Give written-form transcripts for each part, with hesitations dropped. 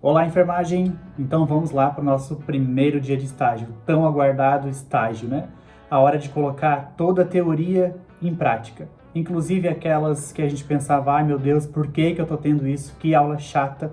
Olá, enfermagem! Então vamos lá para o nosso primeiro dia de estágio, tão aguardado estágio, né? A hora de colocar toda a teoria em prática. Inclusive aquelas que a gente pensava, ai meu Deus, por que eu tô tendo isso? Que aula chata!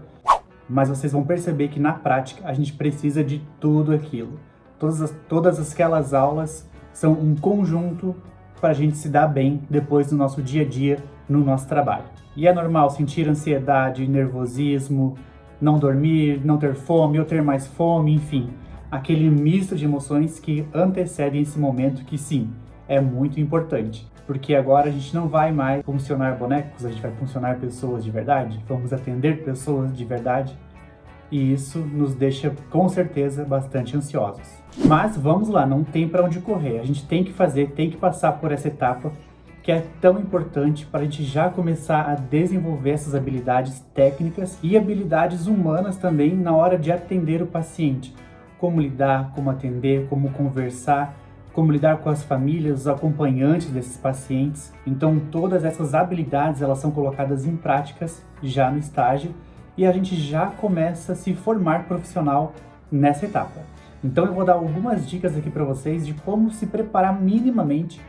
Mas vocês vão perceber que na prática a gente precisa de tudo aquilo. Todas aquelas aulas são um conjunto para a gente se dar bem depois do nosso dia a dia no nosso trabalho. E é normal sentir ansiedade, nervosismo, não dormir, não ter fome ou ter mais fome, enfim, aquele misto de emoções que antecedem esse momento que sim, é muito importante. Porque agora a gente não vai mais funcionar bonecos, a gente vai funcionar pessoas de verdade, vamos atender pessoas de verdade, e isso nos deixa com certeza bastante ansiosos. Mas vamos lá, não tem para onde correr, a gente tem que fazer, tem que passar por essa etapa que é tão importante para a gente já começar a desenvolver essas habilidades técnicas e habilidades humanas também na hora de atender o paciente. Como lidar, como atender, como conversar, como lidar com as famílias, os acompanhantes desses pacientes. Então todas essas habilidades elas são colocadas em práticas já no estágio e a gente já começa a se formar profissional nessa etapa. Então eu vou dar algumas dicas aqui para vocês de como se preparar minimamente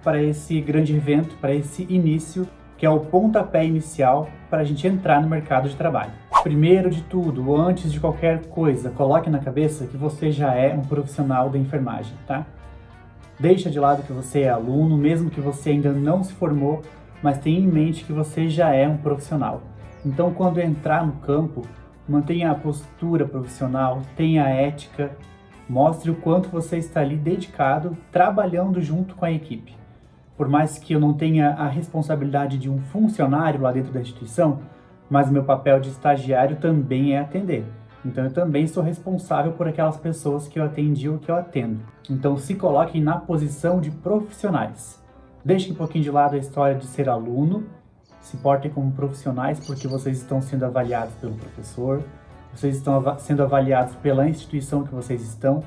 para esse grande evento, para esse início, que é o pontapé inicial para a gente entrar no mercado de trabalho. Primeiro de tudo, antes de qualquer coisa, coloque na cabeça que você já é um profissional da enfermagem, tá? Deixa de lado que você é aluno, mesmo que você ainda não se formou, mas tenha em mente que você já é um profissional. Então, quando entrar no campo, mantenha a postura profissional, tenha a ética, mostre o quanto você está ali dedicado, trabalhando junto com a equipe. Por mais que eu não tenha a responsabilidade de um funcionário lá dentro da instituição, mas meu papel de estagiário também é atender. Então eu também sou responsável por aquelas pessoas que eu atendi ou que eu atendo. Então se coloquem na posição de profissionais. Deixem um pouquinho de lado a história de ser aluno, se portem como profissionais porque vocês estão sendo avaliados pelo professor, vocês estão sendo avaliados pela instituição que vocês estão,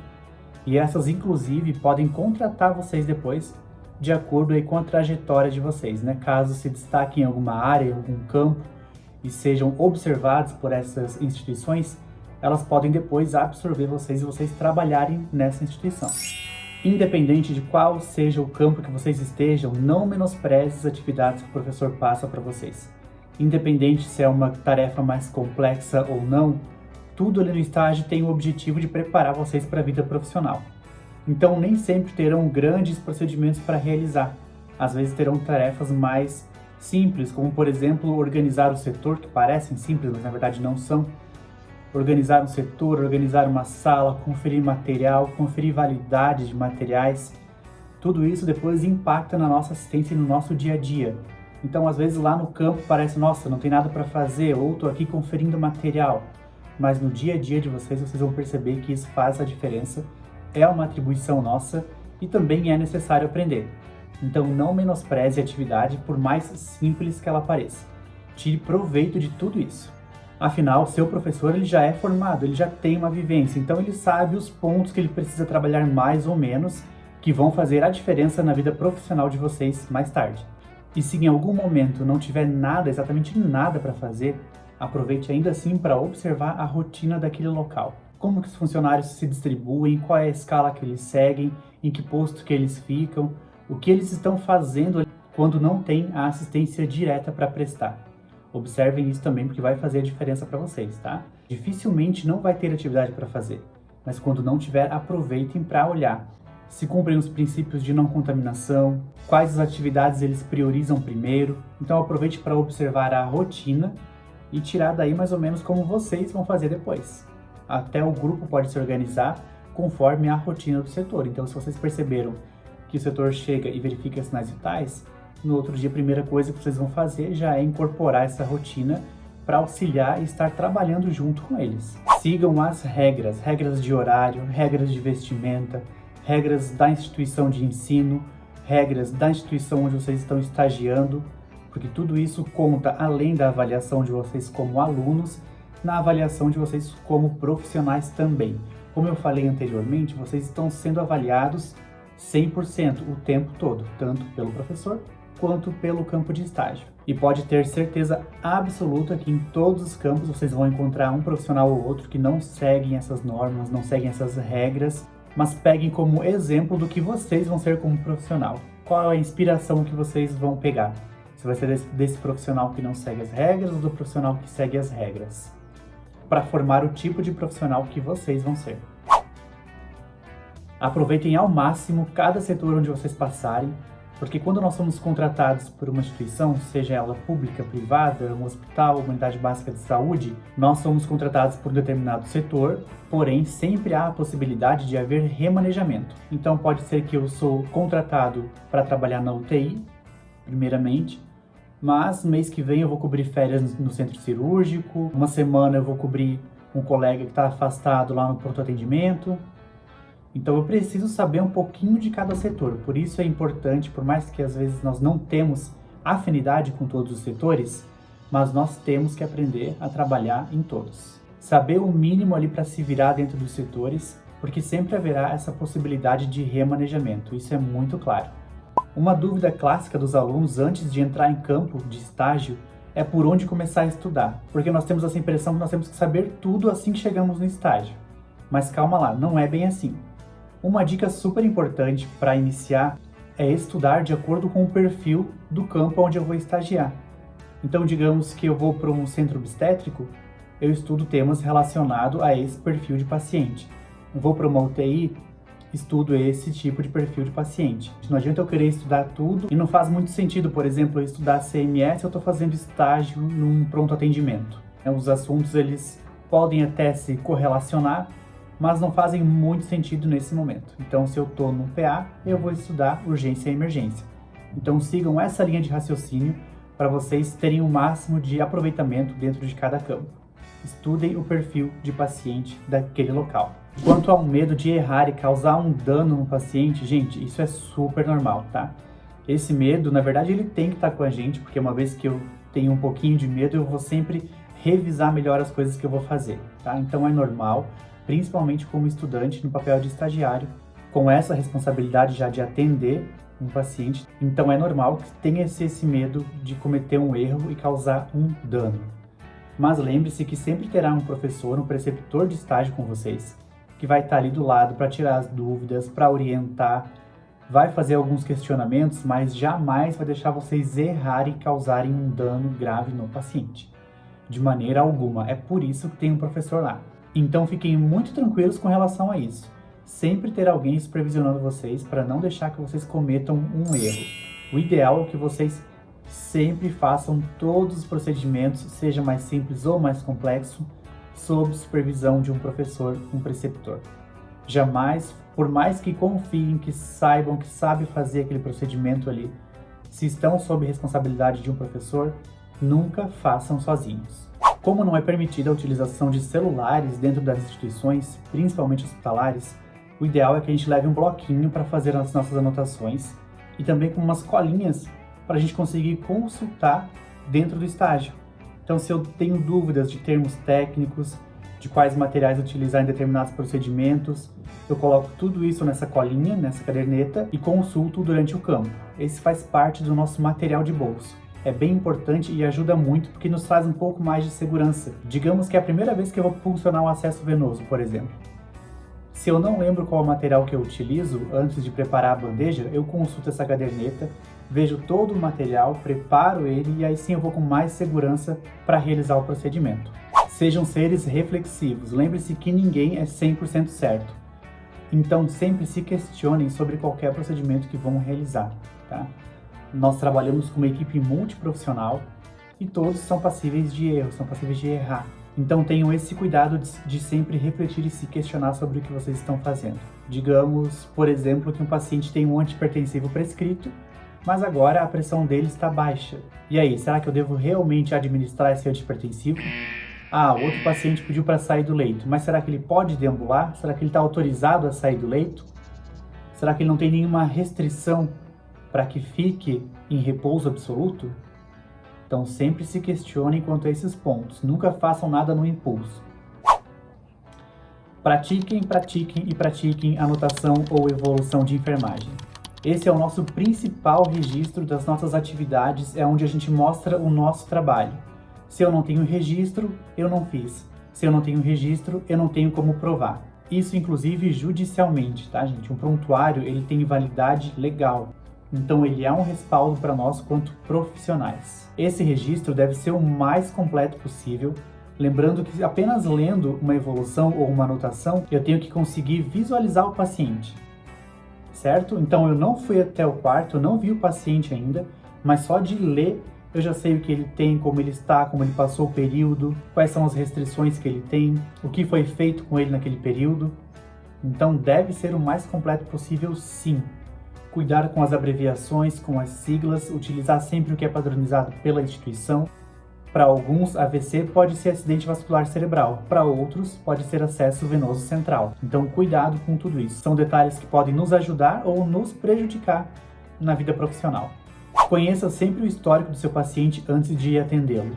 e essas inclusive podem contratar vocês depois de acordo aí com a trajetória de vocês, né? Caso se destaquem em alguma área, em algum campo e sejam observados por essas instituições, elas podem depois absorver vocês e vocês trabalharem nessa instituição. Independente de qual seja o campo que vocês estejam, não menospreze as atividades que o professor passa para vocês. Independente se é uma tarefa mais complexa ou não, tudo ali no estágio tem o objetivo de preparar vocês para a vida profissional. Então nem sempre terão grandes procedimentos para realizar. Às vezes terão tarefas mais simples, como por exemplo organizar o setor, que parecem simples, mas na verdade não são. Organizar um setor, organizar uma sala, conferir material, conferir validade de materiais. Tudo isso depois impacta na nossa assistência e no nosso dia a dia. Então às vezes lá no campo parece, nossa, não tem nada para fazer, ou estou aqui conferindo material. Mas no dia a dia de vocês vão perceber que isso faz a diferença. É uma atribuição nossa e também é necessário aprender. Então não menospreze a atividade por mais simples que ela pareça. Tire proveito de tudo isso. Afinal, seu professor ele já é formado, ele já tem uma vivência, então ele sabe os pontos que ele precisa trabalhar mais ou menos, que vão fazer a diferença na vida profissional de vocês mais tarde. E se em algum momento não tiver nada, exatamente nada para fazer, aproveite ainda assim para observar a rotina daquele local. Como que os funcionários se distribuem, qual é a escala que eles seguem, em que posto que eles ficam, o que eles estão fazendo quando não tem a assistência direta para prestar. Observem isso também porque vai fazer a diferença para vocês, tá? Dificilmente não vai ter atividade para fazer, mas quando não tiver, aproveitem para olhar se cumprem os princípios de não contaminação, quais as atividades eles priorizam primeiro. Então aproveite para observar a rotina e tirar daí mais ou menos como vocês vão fazer depois. Até o grupo pode se organizar conforme a rotina do setor. Então, se vocês perceberam que o setor chega e verifica sinais vitais, no outro dia a primeira coisa que vocês vão fazer já é incorporar essa rotina para auxiliar e estar trabalhando junto com eles. Sigam as regras de horário, regras de vestimenta, regras da instituição de ensino, regras da instituição onde vocês estão estagiando, porque tudo isso conta além da avaliação de vocês como alunos, na avaliação de vocês como profissionais também. Como eu falei anteriormente, vocês estão sendo avaliados 100% o tempo todo, tanto pelo professor quanto pelo campo de estágio. E pode ter certeza absoluta que em todos os campos vocês vão encontrar um profissional ou outro que não seguem essas normas, não seguem essas regras, mas peguem como exemplo do que vocês vão ser como profissional. Qual é a inspiração que vocês vão pegar? Se vai ser desse profissional que não segue as regras ou do profissional que segue as regras? Para formar o tipo de profissional que vocês vão ser. Aproveitem ao máximo cada setor onde vocês passarem, porque quando nós somos contratados por uma instituição, seja ela pública, privada, um hospital, uma unidade básica de saúde, nós somos contratados por um determinado setor, porém sempre há a possibilidade de haver remanejamento. Então pode ser que eu sou contratado para trabalhar na UTI, primeiramente, mas mês que vem eu vou cobrir férias no centro cirúrgico, uma semana eu vou cobrir um colega que está afastado lá no pronto-atendimento. Então eu preciso saber um pouquinho de cada setor, por isso é importante, por mais que às vezes nós não temos afinidade com todos os setores, mas nós temos que aprender a trabalhar em todos. Saber o mínimo ali para se virar dentro dos setores, porque sempre haverá essa possibilidade de remanejamento, isso é muito claro. Uma dúvida clássica dos alunos antes de entrar em campo de estágio é por onde começar a estudar, porque nós temos essa impressão que nós temos que saber tudo assim que chegamos no estágio. Mas calma lá, não é bem assim. Uma dica super importante para iniciar é estudar de acordo com o perfil do campo onde eu vou estagiar. Então, digamos que eu vou para um centro obstétrico, eu estudo temas relacionados a esse perfil de paciente. Eu vou para uma UTI, estudo esse tipo de perfil de paciente. Não adianta eu querer estudar tudo e não faz muito sentido, por exemplo, eu estudar CMS, eu estou fazendo estágio num pronto atendimento. Os assuntos eles podem até se correlacionar, mas não fazem muito sentido nesse momento. Então, se eu estou no PA, eu vou estudar urgência e emergência. Então, sigam essa linha de raciocínio para vocês terem o máximo de aproveitamento dentro de cada campo. Estudem o perfil de paciente daquele local. Quanto ao medo de errar e causar um dano no paciente, gente, isso é super normal, tá? Esse medo, na verdade, ele tem que estar com a gente, porque uma vez que eu tenho um pouquinho de medo, eu vou sempre revisar melhor as coisas que eu vou fazer, tá? Então, é normal, principalmente como estudante no papel de estagiário, com essa responsabilidade já de atender um paciente. Então é normal que tenha esse medo de cometer um erro e causar um dano. Mas lembre-se que sempre terá um professor, um preceptor de estágio com vocês, que vai estar ali do lado para tirar as dúvidas, para orientar, vai fazer alguns questionamentos, mas jamais vai deixar vocês errarem e causarem um dano grave no paciente. De maneira alguma, é por isso que tem um professor lá. Então fiquem muito tranquilos com relação a isso. Sempre ter alguém supervisionando vocês para não deixar que vocês cometam um erro. O ideal é que vocês sempre façam todos os procedimentos, seja mais simples ou mais complexo, sob supervisão de um professor, um preceptor. Jamais, por mais que confiem, que saibam, que sabem fazer aquele procedimento ali, se estão sob responsabilidade de um professor, nunca façam sozinhos. Como não é permitida a utilização de celulares dentro das instituições, principalmente hospitalares, o ideal é que a gente leve um bloquinho para fazer as nossas anotações e também com umas colinhas para a gente conseguir consultar dentro do estágio. Então, se eu tenho dúvidas de termos técnicos, de quais materiais utilizar em determinados procedimentos, eu coloco tudo isso nessa colinha, nessa caderneta e consulto durante o campo. Esse faz parte do nosso material de bolso. É bem importante e ajuda muito porque nos traz um pouco mais de segurança. Digamos que é a primeira vez que eu vou funcionar um acesso venoso, por exemplo. Se eu não lembro qual é o material que eu utilizo antes de preparar a bandeja, eu consulto essa caderneta, vejo todo o material, preparo ele e aí sim eu vou com mais segurança para realizar o procedimento. Sejam seres reflexivos, lembre-se que ninguém é 100% certo. Então sempre se questionem sobre qualquer procedimento que vão realizar, tá? Nós trabalhamos com uma equipe multiprofissional e todos são passíveis de erro, são passíveis de errar. Então tenham esse cuidado de sempre refletir e se questionar sobre o que vocês estão fazendo. Digamos, por exemplo, que um paciente tem um antihipertensivo prescrito, mas agora a pressão dele está baixa. E aí, será que eu devo realmente administrar esse antihipertensivo? Ah, outro paciente pediu para sair do leito, mas será que ele pode deambular? Será que ele está autorizado a sair do leito? Será que ele não tem nenhuma restrição para que fique em repouso absoluto? Então sempre se questionem quanto a esses pontos, nunca façam nada no impulso. Pratiquem, pratiquem e pratiquem anotação ou evolução de enfermagem. Esse é o nosso principal registro das nossas atividades, é onde a gente mostra o nosso trabalho. Se eu não tenho registro, eu não fiz. Se eu não tenho registro, eu não tenho como provar. Isso, inclusive, judicialmente, tá, gente? Um prontuário, ele tem validade legal. Então, ele é um respaldo para nós quanto profissionais. Esse registro deve ser o mais completo possível, lembrando que apenas lendo uma evolução ou uma anotação, eu tenho que conseguir visualizar o paciente, certo? Então, eu não fui até o quarto, eu não vi o paciente ainda, mas só de ler, eu já sei o que ele tem, como ele está, como ele passou o período, quais são as restrições que ele tem, o que foi feito com ele naquele período. Então, deve ser o mais completo possível, sim. Cuidar com as abreviações, com as siglas, utilizar sempre o que é padronizado pela instituição. Para alguns, AVC pode ser acidente vascular cerebral, para outros, pode ser acesso venoso central. Então, cuidado com tudo isso. São detalhes que podem nos ajudar ou nos prejudicar na vida profissional. Conheça sempre o histórico do seu paciente antes de atendê-lo.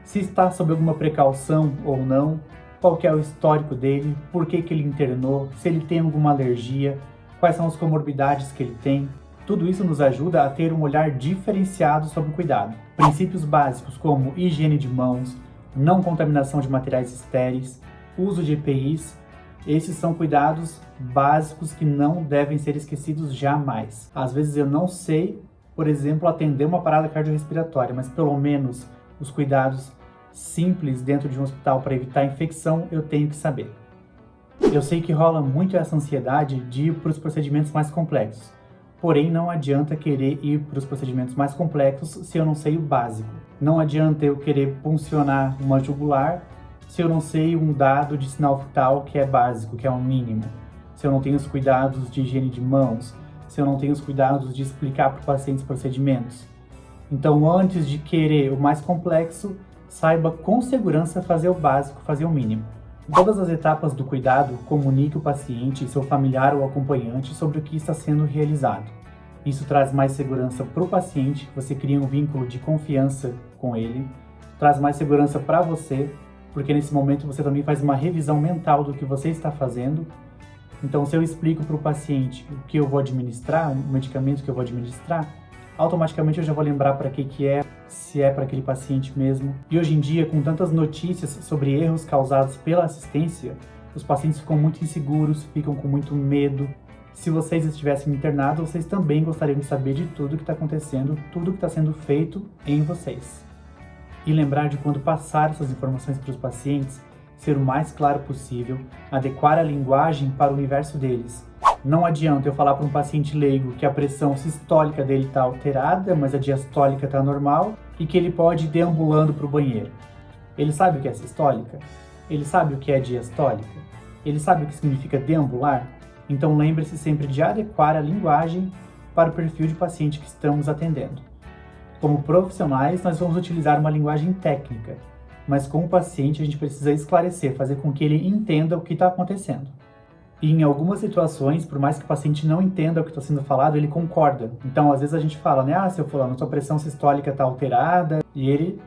Se está sob alguma precaução ou não, qual que é o histórico dele, por que ele internou, se ele tem alguma alergia, quais são as comorbidades que ele tem. Tudo isso nos ajuda a ter um olhar diferenciado sobre o cuidado. Princípios básicos como higiene de mãos, não contaminação de materiais estéreis, uso de EPIs, esses são cuidados básicos que não devem ser esquecidos jamais. Às vezes eu não sei, por exemplo, atender uma parada cardiorrespiratória, mas pelo menos os cuidados simples dentro de um hospital para evitar infecção eu tenho que saber. Eu sei que rola muito essa ansiedade de ir para os procedimentos mais complexos. Porém, não adianta querer ir para os procedimentos mais complexos se eu não sei o básico. Não adianta eu querer puncionar uma jugular se eu não sei um dado de sinal vital que é básico, que é o mínimo. Se eu não tenho os cuidados de higiene de mãos, se eu não tenho os cuidados de explicar para o paciente os procedimentos. Então, antes de querer o mais complexo, saiba com segurança fazer o básico, fazer o mínimo. Em todas as etapas do cuidado, comunique o paciente, seu familiar ou acompanhante sobre o que está sendo realizado. Isso traz mais segurança para o paciente, você cria um vínculo de confiança com ele, traz mais segurança para você, porque nesse momento você também faz uma revisão mental do que você está fazendo. Então, se eu explico para o paciente o que eu vou administrar, o medicamento que eu vou administrar, automaticamente eu já vou lembrar para que é, se é para aquele paciente mesmo. E hoje em dia, com tantas notícias sobre erros causados pela assistência, os pacientes ficam muito inseguros, ficam com muito medo. Se vocês estivessem internados, vocês também gostariam de saber de tudo que está acontecendo, tudo que está sendo feito em vocês. E lembrar de quando passar essas informações para os pacientes, ser o mais claro possível, adequar a linguagem para o universo deles. Não adianta eu falar para um paciente leigo que a pressão sistólica dele está alterada, mas a diastólica está normal e que ele pode ir deambulando para o banheiro. Ele sabe o que é sistólica? Ele sabe o que é diastólica? Ele sabe o que significa deambular? Então lembre-se sempre de adequar a linguagem para o perfil de paciente que estamos atendendo. Como profissionais, nós vamos utilizar uma linguagem técnica, mas com o paciente a gente precisa esclarecer, fazer com que ele entenda o que está acontecendo. E em algumas situações, por mais que o paciente não entenda o que está sendo falado, ele concorda. Então, às vezes a gente fala, né? Seu fulano, sua pressão sistólica está alterada, e ele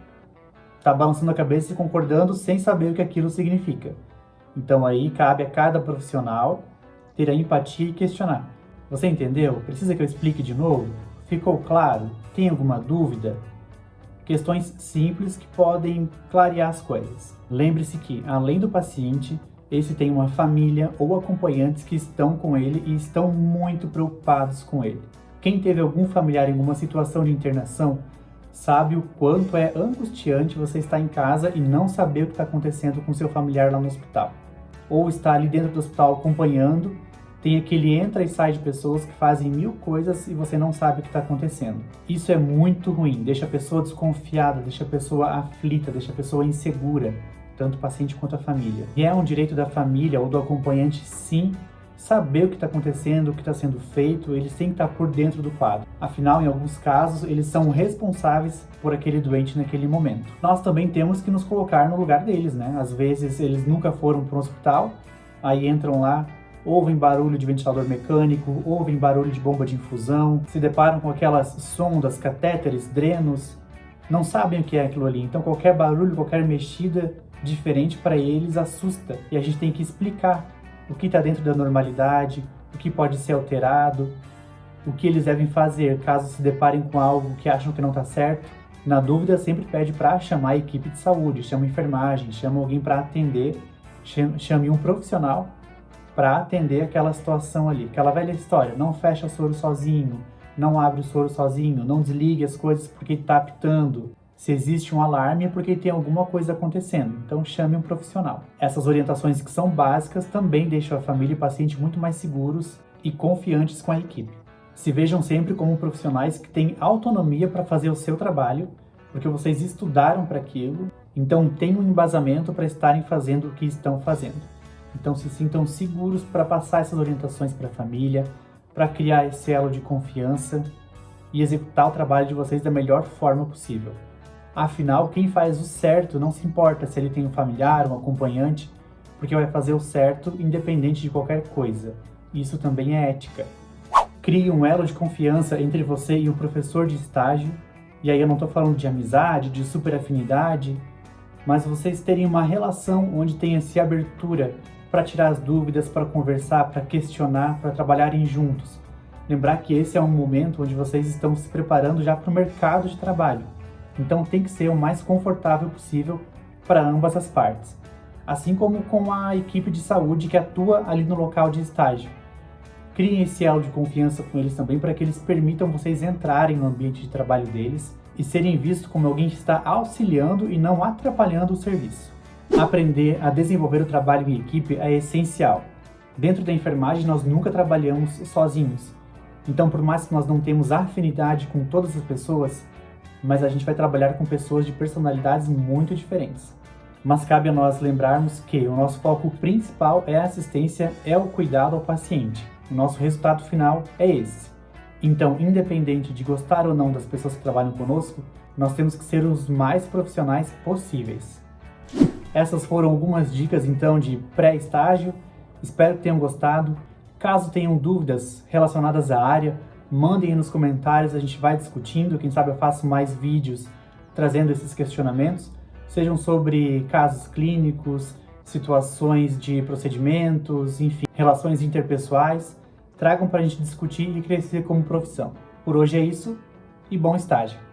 está balançando a cabeça e concordando sem saber o que aquilo significa. Então, aí cabe a cada profissional ter a empatia e questionar. Você entendeu? Precisa que eu explique de novo? Ficou claro? Tem alguma dúvida? Questões simples que podem clarear as coisas. Lembre-se que, além do paciente, esse tem uma família ou acompanhantes que estão com ele e estão muito preocupados com ele. Quem teve algum familiar em alguma situação de internação sabe o quanto é angustiante você estar em casa e não saber o que está acontecendo com seu familiar lá no hospital. Ou estar ali dentro do hospital acompanhando, tem aquele entra e sai de pessoas que fazem mil coisas e você não sabe o que está acontecendo. Isso é muito ruim, deixa a pessoa desconfiada, deixa a pessoa aflita, deixa a pessoa insegura, tanto o paciente quanto a família. E é um direito da família ou do acompanhante, sim, saber o que está acontecendo, o que está sendo feito, eles têm que estar por dentro do quadro. Afinal, em alguns casos, eles são responsáveis por aquele doente naquele momento. Nós também temos que nos colocar no lugar deles, né? Às vezes, eles nunca foram para um hospital, aí entram lá, ouvem barulho de ventilador mecânico, ouvem barulho de bomba de infusão, se deparam com aquelas sondas, catéteres, drenos, não sabem o que é aquilo ali. Então, qualquer barulho, qualquer mexida diferente para eles assusta. E a gente tem que explicar o que está dentro da normalidade, o que pode ser alterado. o que eles devem fazer caso se deparem com algo que acham que não está certo. Na dúvida, sempre pede para chamar a equipe de saúde, chama a enfermagem, chama alguém para atender, chame um profissional para atender aquela situação ali. Aquela velha história, não fecha o soro sozinho, não abre o soro sozinho, não desligue as coisas porque está apitando. Se existe um alarme é porque tem alguma coisa acontecendo, então chame um profissional. Essas orientações que são básicas também deixam a família e o paciente muito mais seguros e confiantes com a equipe. Se vejam sempre como profissionais que têm autonomia para fazer o seu trabalho, porque vocês estudaram para aquilo, então tem um embasamento para estarem fazendo o que estão fazendo. Então se sintam seguros para passar essas orientações para a família, para criar esse elo de confiança e executar o trabalho de vocês da melhor forma possível. Afinal, quem faz o certo não se importa se ele tem um familiar, um acompanhante, porque vai fazer o certo independente de qualquer coisa. Isso também é ética. Crie um elo de confiança entre você e o professor de estágio, e aí eu não estou falando de amizade, de super afinidade, mas vocês terem uma relação onde tenha essa abertura para tirar as dúvidas, para conversar, para questionar, para trabalharem juntos. Lembrar que esse é um momento onde vocês estão se preparando já para o mercado de trabalho, então tem que ser o mais confortável possível para ambas as partes, assim como com a equipe de saúde que atua ali no local de estágio. Criem esse elo de confiança com eles também para que eles permitam vocês entrarem no ambiente de trabalho deles e serem vistos como alguém que está auxiliando e não atrapalhando o serviço. Aprender a desenvolver o trabalho em equipe é essencial. Dentro da enfermagem nós nunca trabalhamos sozinhos, então por mais que nós não temos afinidade com todas as pessoas, mas a gente vai trabalhar com pessoas de personalidades muito diferentes. Mas cabe a nós lembrarmos que o nosso foco principal é a assistência, é o cuidado ao paciente. O nosso resultado final é esse. Então, independente de gostar ou não das pessoas que trabalham conosco, nós temos que ser os mais profissionais possíveis. Essas foram algumas dicas, então, de pré-estágio. Espero que tenham gostado. Caso tenham dúvidas relacionadas à área, mandem aí nos comentários, a gente vai discutindo. Quem sabe eu faço mais vídeos trazendo esses questionamentos, sejam sobre casos clínicos, situações de procedimentos, enfim, relações interpessoais. Tragam para a gente discutir e crescer como profissão. Por hoje é isso e bom estágio!